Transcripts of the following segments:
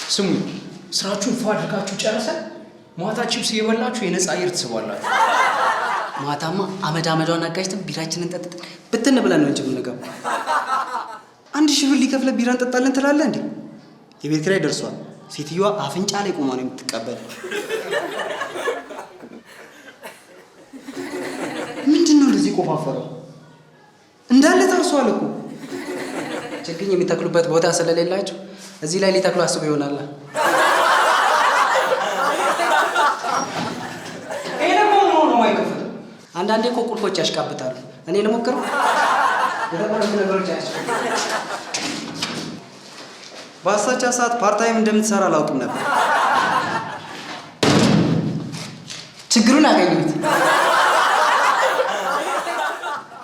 ስሙ ስራችሁን አድርጋችሁ ጨርሰን ማታ ቺፕስ እየበላችሁ የነፃ አየር ትስባላችሁ። ማታማ አመዳመዷን አጋጭተን ቢራችንን ጠጥተን ብትን ብለን ነው እንጂ የምንገባው። 1000 ብር ሊከፍለ ቢራ እንጠጣለን ትላለህ እንዴ? የቤት ኪራይ ደርሷል። ሴትዮዋ አፍንጫ ላይ ቆማ ነው የምትቀበል። ምንድነው እንደዚህ ቆፋፈረው? እንዳለ ተርሷል እኮ። ችግኝ የሚተክሉበት ቦታ ስለሌላቸው እዚህ ላይ ሊተክሉ አስቡ ይሆናል። አንዳንዴ እኮ ቁልፎች ያሽቃብጣሉ። እኔ ልሞክረው። የተባሉት ነገሮች ያሽቃብጣሉ። በአሳቻ ሰዓት ፓርታይም እንደምትሰራ አላውቅም ነበር። ችግሩን አገኘሁት።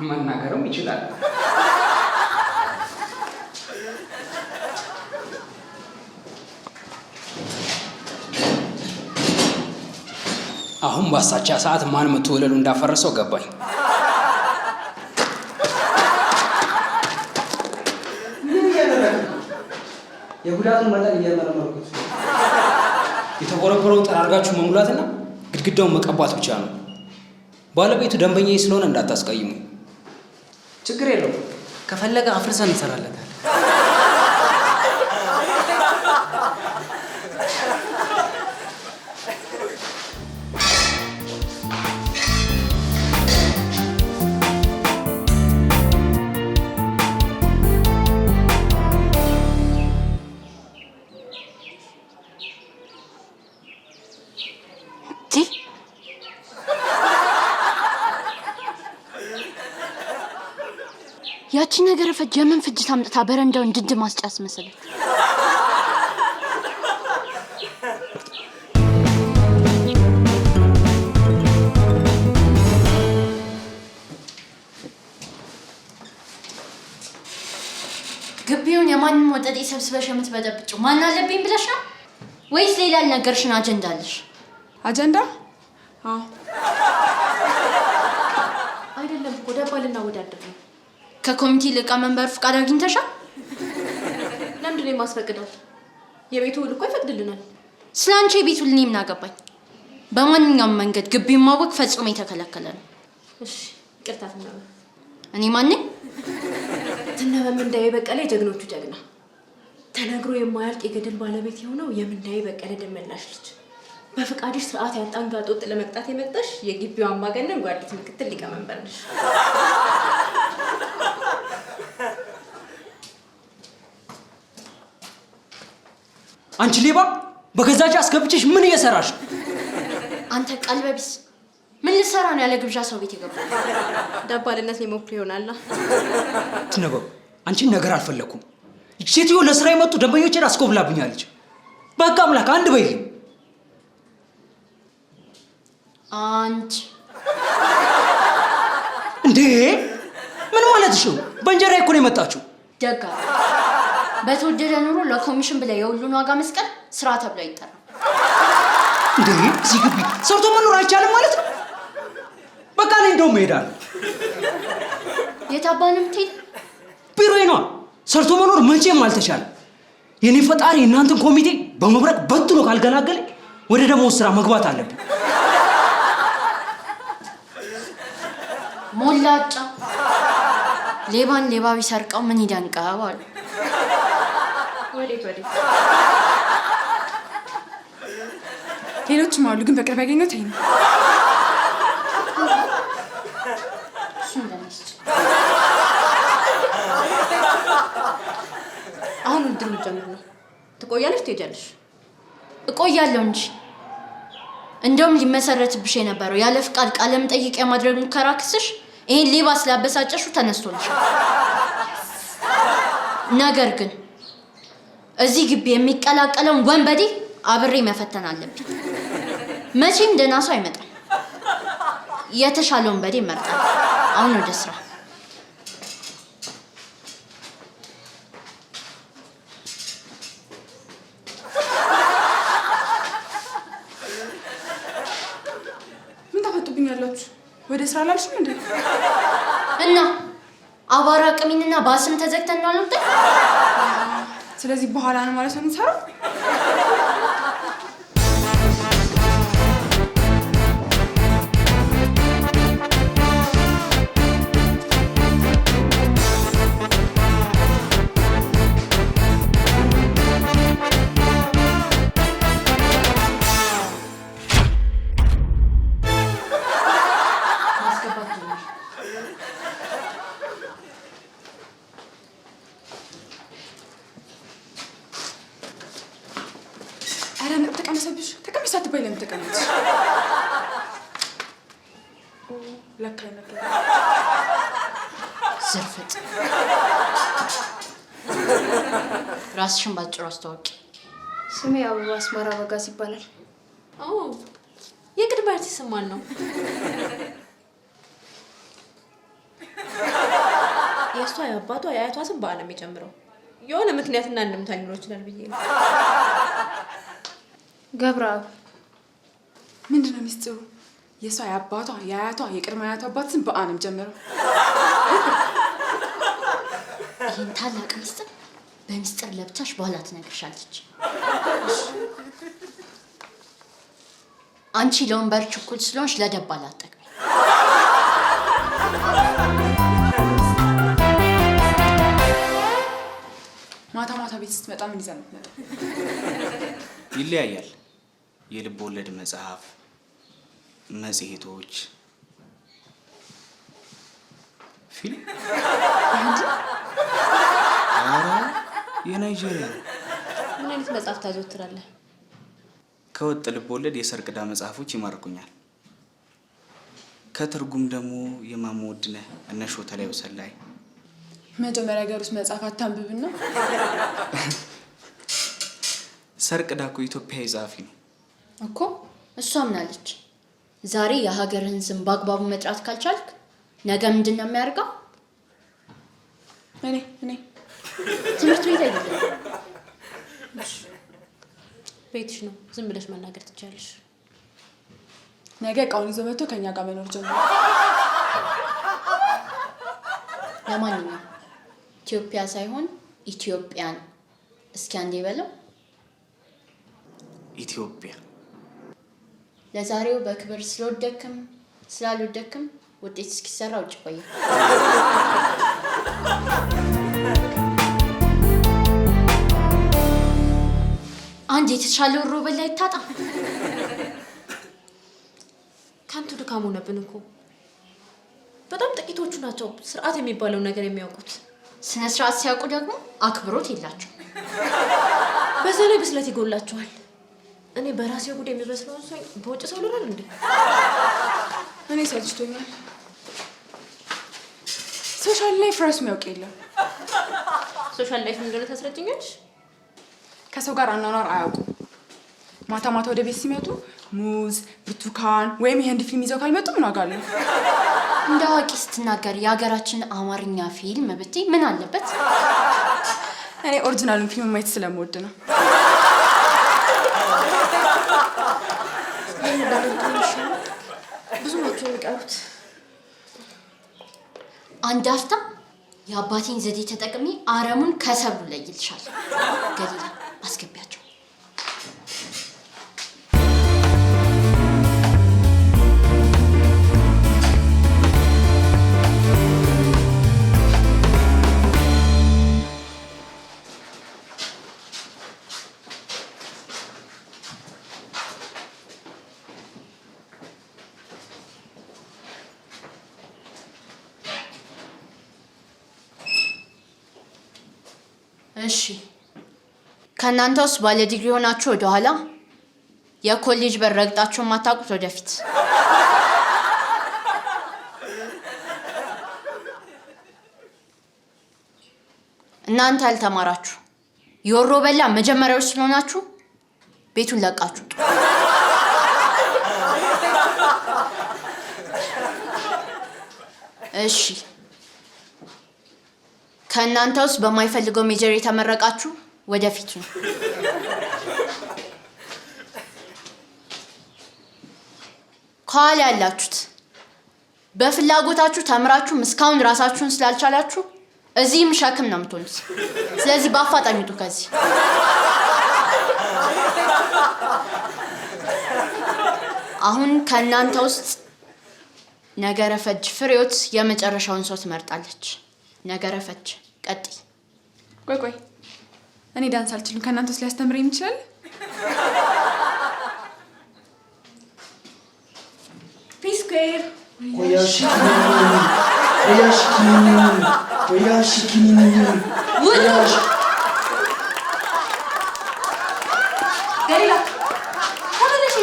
መናገርም ይችላል። አሁን በአሳቻ ሰዓት ማን መቶ ወለሉ እንዳፈረሰው ገባኝ። የጉዳቱን መጠን እየመረመርኩት። የተቆረቆረውን ጠራርጋችሁ መሙላትና ግድግዳውን መቀባት ብቻ ነው። ባለቤቱ ደንበኛዬ ስለሆነ እንዳታስቀይሙ። ችግር የለውም። ከፈለገ አፍርሰን እንሰራለታለን። ያቺ ነገር ፈጀ ምን ፍጅት አምጥታ በረንዳው እንድድ ማስጫስ መሰለኝ። ግቢውን የማንም ወጠጤ ሰብስበሽ የምትበጠብጪው ማን አለብኝ ብለሽ ነው ወይስ ሌላ ነገርሽን አጀንዳ አለሽ? አጀንዳ? አዎ አይደለም እኮ ደባልና ወዳደር ነው። ከኮሚቴ ሊቀመንበር ፍቃድ አግኝተሻል? ለምንድን ነው የማስፈቅደው? የቤቱ ውል እኮ ይፈቅድልናል። ስላንቺ የቤቱ ውል እኔ ምን አገባኝ? በማንኛውም መንገድ ግቢውን ማወቅ ፈጽሞ የተከለከለ ነው። እሺ ይቅርታ ትነበ። እኔ ማን ነኝ? ትነበ ምንዳዬ በቀለ የጀግኖቹ ጀግና፣ ተነግሮ የማያልቅ የገድል ባለቤት የሆነው የምንዳዬ በቀለ ደመላሽ ልጅ፣ በፍቃድሽ ስርዓት ያጣን ጋጦጥ ለመቅጣት የመጣሽ የግቢው አምባገነን ጓዲት ምክትል ሊቀመንበር ነሽ። አንቺ ሌባ! በገዛች አስገብቼሽ ምን እየሰራሽ? አንተ ቀልበቢስ ምን ልሰራ ነው ያለ ግብዣ ሰው ቤት የገባው? ደባልነት ሊሞክር ይሆናል። ትነበው አንቺን ነገር አልፈለኩም። ሴትዮ ለስራ የመጡ ደንበኞችን አስኮብላብኛለች። በቃ አምላክ አንድ በይልኝ። አንቺ እንዴ ምን ማለትሽ ነው? በእንጀራ እኮ ነው የመጣችው። ደጋ በተወደደ ኑሮ ለኮሚሽን ብለ የሁሉን ዋጋ መስቀል ስራ ተብሎ አይጠራም። እንዴ እዚህ ግቢ ሰርቶ መኖር አይቻልም ማለት ነው? በቃ እኔ እንደውም እሄዳለሁ። የታባንም ትሄድ? ቢሮዬ ነዋ። ሰርቶ መኖር መቼም አልተቻለም። የኔ ፈጣሪ እናንተን ኮሚቴ በመብረቅ በትኖ ካልገላገለኝ ወደ ደሞዝ ስራ መግባት አለብኝ። ሞላጫ ሌባን ሌባ ቢሰርቀው ምን ይደንቀው አሉ። ወዴት? ሌሎችም አሉ ግን በቅርብ ያገኘሁት ይሄ ነው። አሁን ውድድር ልጀምር ነው። ትቆያለሽ ትሄጃለሽ? እቆያለሁ እንጂ እንደውም ሊመሰረትብሽ የነበረው ያለ ፍቃድ ቃለ መጠይቅ የማድረግ ሙከራ ክስሽ ይሄን ሌባ ስላበሳጨሹ ተነስቶልሻል። ነገር ግን እዚህ ግቢ የሚቀላቀለውን ወንበዴ አብሬ መፈተን አለብኝ። መቼም ደህና ሰው አይመጣም። የተሻለ ወንበዴ መርጣል። አሁን ወደ ስራ። ምን ታፈጡብኛላችሁ? ወደ ስራ አላልሽም እንዴ? እና አባራ ቅሚንና ባስም ተዘግተን ነው አልወጣ። ስለዚህ በኋላ ነው ማለት ነው የምንሰራው? ተቀመጭ አትበይ። ለምን ተቀመጭ? ለካ ነገር ዝርፍጥ። ራስሽን ባጭሩ አስተዋውቂ። ስሜ አበባ አስማራ በጋዝ ይባላል። የቅድመ አርቲስት ስም ማን ነው? የእሷ የአባቷ የአያቷ ስም በዓለም የጨምረው የሆነ ምክንያትና እንድምታ ሊኖር ይችላል ብዬ ነው። ገብረአብ። ምንድን ነው ሚስጥሩ? የእሷ የአባቷ የአያቷ የቅድመ አያቷ አባት ስም በዓለም ጀምረው። ይህን ታላቅ ሚስጥር በሚስጥር ለብቻሽ በኋላ ትነግርሻለች። አንቺ ለወንበር ችኩል ስለሆንሽ ለደባል አትጠቅሚ። ማታ ማታ ቤት ስትመጣ ምን ይዘህ የምትመጣው? ይለያያል። የልብ ወለድ መጽሐፍ፣ መጽሔቶች፣ ፊልም። ኧረ የናይጄሪያ ምን አይነት መጽሐፍ ታዘወትራለህ? ከወጥ ልብ ወለድ የሰርቅዳ መጽሐፎች ይማርኩኛል። ከትርጉም ደግሞ የማሞ ውድነህ እነ ሾተላይ ወሰላይ። መጀመሪያ ሀገር ውስጥ መጽሐፍ አታንብብና። ሰርቅዳ እኮ ኢትዮጵያዊ ጸሐፊ ነው እኮ። እሷ ምናለች? ዛሬ የሀገርህን ስም በአግባቡ መጥራት ካልቻልክ ነገ ምንድን ነው የሚያደርገው? እኔ ትምህርት ቤት አይደለም ቤትሽ ነው። ዝም ብለሽ መናገር ትችያለሽ። ነገ እቃውን ይዞ መጥቶ ከኛ ጋር መኖር ጀምሮ። ለማንኛውም ኢትዮጵያ ሳይሆን ኢትዮጵያን እስኪ አንዴ በለው። ኢትዮጵያ። ለዛሬው በክብር ስለወደክም ስላልወደክም ውጤት እስኪሰራ ውጭ ቆየ። አንድ የተሻለ ሮበል ላይ ታጣ። ከንቱ ድካም ሆነብን እኮ። በጣም ጥቂቶቹ ናቸው ስርዓት የሚባለው ነገር የሚያውቁት። ስነ ስርዓት ሲያውቁ ደግሞ አክብሮት የላቸው። በዛ ላይ ብስለት ይጎላቸዋል። እኔ በራሴው ጉዳይ የሚበስለውን ሰው በውጭ ሰው ልራል እንዴ? እኔ ሰልችቶኛል። ሶሻል ላይፍ ራሱ የሚያውቅ የለም። ሶሻል ላይፍ እንደሆነ ታስረጅኛለሽ? ከሰው ጋር አኗኗር አያውቁም። ማታ ማታ ወደ ቤት ሲመጡ ሙዝ፣ ብርቱካን ወይም የህንድ ፊልም ይዘው ካልመጡ ምን ዋጋ አለው? እንደ አዋቂ ስትናገር የሀገራችን አማርኛ ፊልም ብትይ ምን አለበት? እኔ ኦሪጂናሉን ፊልም ማየት ስለምወድ ነው። ብዙ ናቸው የሚቀሩት። አንድ አፍታ የአባቴን ዘዴ ተጠቅሜ አረሙን ከሰብሉ ላይ ይልሻል። ገሊላ አስገቢያቸው። እሺ ከእናንተ ውስጥ ባለ ዲግሪ ሆናችሁ ወደ ኋላ፣ የኮሌጅ በር ረግጣችሁ የማታውቁት ወደፊት። እናንተ ያልተማራችሁ የወሮ በላ መጀመሪያዎች ስለሆናችሁ ቤቱን ለቃችሁ ውጡ። እሺ ከእናንተ ውስጥ በማይፈልገው ሜጀር የተመረቃችሁ ወደፊት ነው። ከኋላ ያላችሁት በፍላጎታችሁ ተምራችሁ እስካሁን ራሳችሁን ስላልቻላችሁ እዚህም ሸክም ነው የምትሆኑት። ስለዚህ በአፋጣኝ ውጡ ከዚህ። አሁን ከእናንተ ውስጥ ነገረ ፈጅ ፍሬዎት የመጨረሻውን ሰው ትመርጣለች። ነገረ ፈጅ ቀጥይ። ቆይ እኔ ዳንስ አልችልም። ከእናንተ ውስጥ ሊያስተምረኝ ይችላል? ፒስኩዌር ገሊላ ተመለሽ።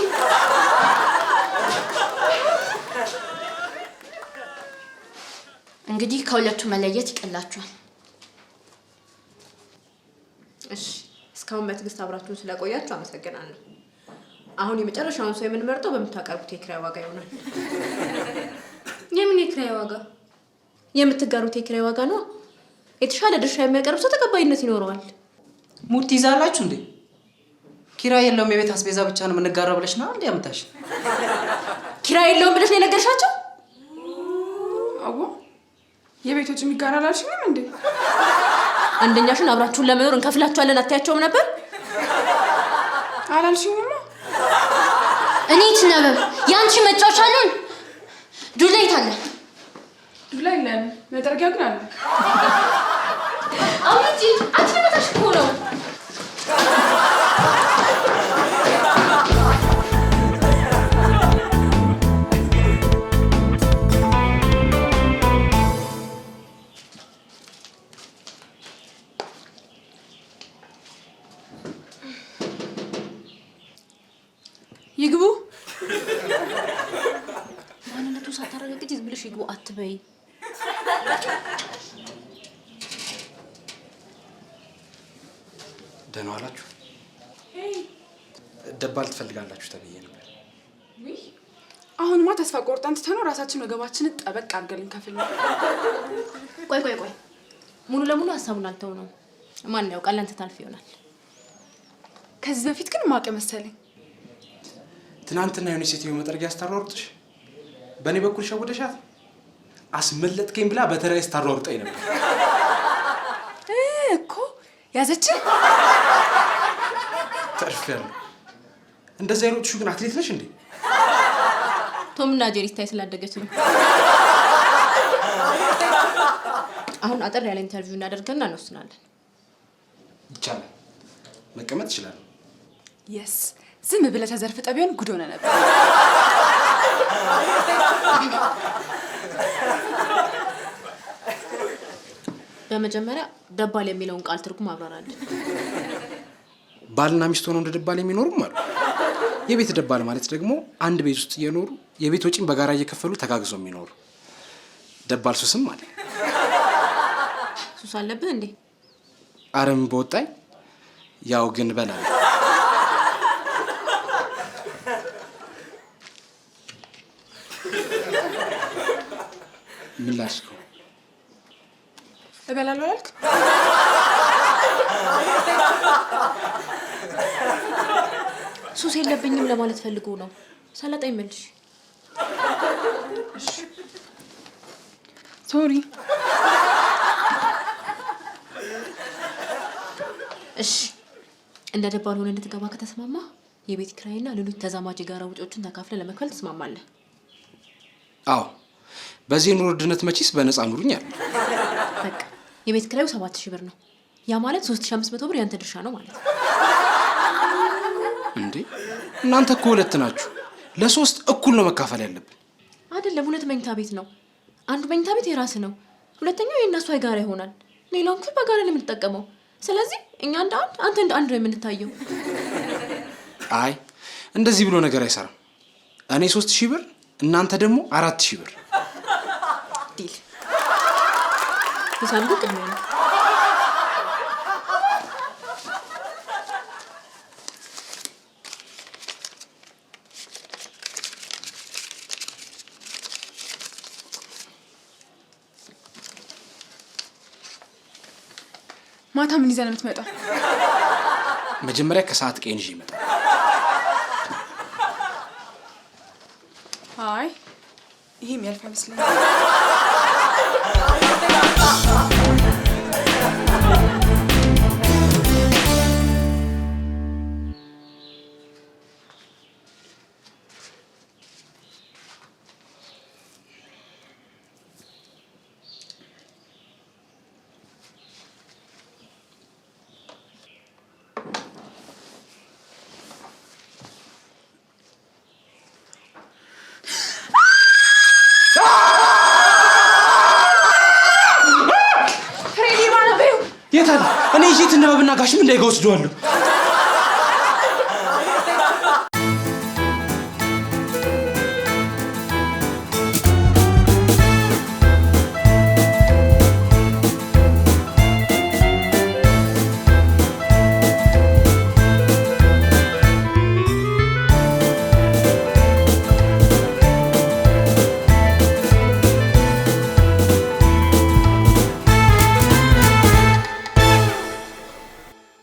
እንግዲህ ከሁለቱ መለየት ይቀላችኋል። እሺ፣ እስካሁን በትዕግስት አብራችሁን ስለቆያችሁ አመሰግናለሁ። አሁን የመጨረሻውን ሰው የምንመርጠው በምታቀርቡት የኪራይ ዋጋ ይሆናል። የምን የኪራይ ዋጋ? የምትጋሩት የኪራይ ዋጋ ነው። የተሻለ ድርሻ የሚያቀርብ ሰው ተቀባይነት ይኖረዋል። ሙድ ትይዛላችሁ እንዴ? ኪራይ የለውም የቤት አስቤዛ ብቻ ነው የምንጋራው ብለሽ ነው እንዴ ያመጣሽ? ኪራይ የለውም ብለሽ ነው የነገርሻቸው? አዎ የቤት ወጪ የሚጋራ አላልሽኝም እንዴ? አንደኛሽን አብራችሁን ለመኖር እንከፍላችኋለን አታያቸውም ነበር? አላልሽኝም? እኔ ትነበብ ያንቺ መጫወቻ አለን። ዱላ ይታለ ዱላ የለን፣ መጠረጊያ ግን አለ። አውጪ አንቺ መታሽ እኮ ነው። ይግቡ። ማንነቱን ሳታረጋግጪ ዝም ብለሽ ይግቡ አትበይ። ደህና ዋላችሁ። ደባል ትፈልጋላችሁ ተብዬ ነበር። አሁንማ ተስፋ ቆርጠን ትተነው ራሳችን ወገባችንን ጠበቅ አድርገን ልንከፍል ነው። ቆይ ሙሉ ለሙሉ ሀሳቡን አልተው ነው። ማን ያውቃል አንተ ታልፍ ይሆናል። ከዚህ በፊት ግን ማቀ መሰለኝ። ትናንትና የሆነ ሴትዮ መጠረጊያ ስታሯሩጥሽ በእኔ በኩል ሸውደሻት አስመለጥከኝ ብላ በተራዬ ስታሯሩጠኝ ነበር እኮ ያዘችን። ተርፌያለሁ። እንደዛ የሮጥሽው ግን አትሌት ነሽ እንዴ? ቶምና ጄሪ ስታይ ስላደገች ነው። አሁን አጠር ያለ ኢንተርቪው እናደርገና እንወስናለን። ይቻላል። መቀመጥ ይችላል። የስ ዝም ብለህ ተዘርፍጠ ቢሆን ጉድ ሆነ ነበር። በመጀመሪያ ደባል የሚለውን ቃል ትርጉም አብራራለን። ባልና ሚስት ሆነው እንደ ደባል የሚኖሩም አሉ። የቤት ደባል ማለት ደግሞ አንድ ቤት ውስጥ እየኖሩ የቤት ወጪን በጋራ እየከፈሉ ተጋግዘው የሚኖሩ ደባል ሱስም አለ። ሱስ አለብህ እንዴ? አረም በወጣኝ ያው ግን በላል። ምን ላስከው? እበላለሁ አልክ? ሱስ የለብኝም ለማለት ፈልጎ ነው። ሰላጣ ይመልሽ። ሶሪ። እሺ እንደ ደባል ሆነ እንድትገባ ከተስማማ የቤት ኪራይና ሌሎች ተዛማጅ የጋራ ወጪዎችን ተካፍለ ለመክፈል ትስማማለህ? አዎ። በዚህ ኑሮ ውድነት መቼስ በነፃ ኑሩኛል። በቃ የቤት ኪራዩ 7000 ብር ነው። ያ ማለት 3500 ብር ያንተ ድርሻ ነው ማለት ነው። እንዴ እናንተ እኮ ሁለት ናችሁ። ለሶስት እኩል ነው መካፈል ያለብን። አይደለም፣ ሁለት መኝታ ቤት ነው። አንዱ መኝታ ቤት የራስ ነው፣ ሁለተኛው የእነሱ የጋራ ይሆናል። ሌላውን ክፍል በጋራ ነው የምንጠቀመው። ስለዚህ እኛ እንደ አንድ አንተ እንደ አንድ ነው የምንታየው። አይ እንደዚህ ብሎ ነገር አይሰራም። እኔ 3000 ብር እናንተ ደግሞ 4000 ብር ዲል። ይሳንዱ ቅድሚያ ነው። ማታ ምን ይዘህ ነው የምትመጣው? መጀመሪያ ከሰዓት ቀን ይዤ እመጣለሁ። አይ ይሄም ያልፍ አይመስለኝም። ጋሽም እንዳይጋ ወስደዋለሁ።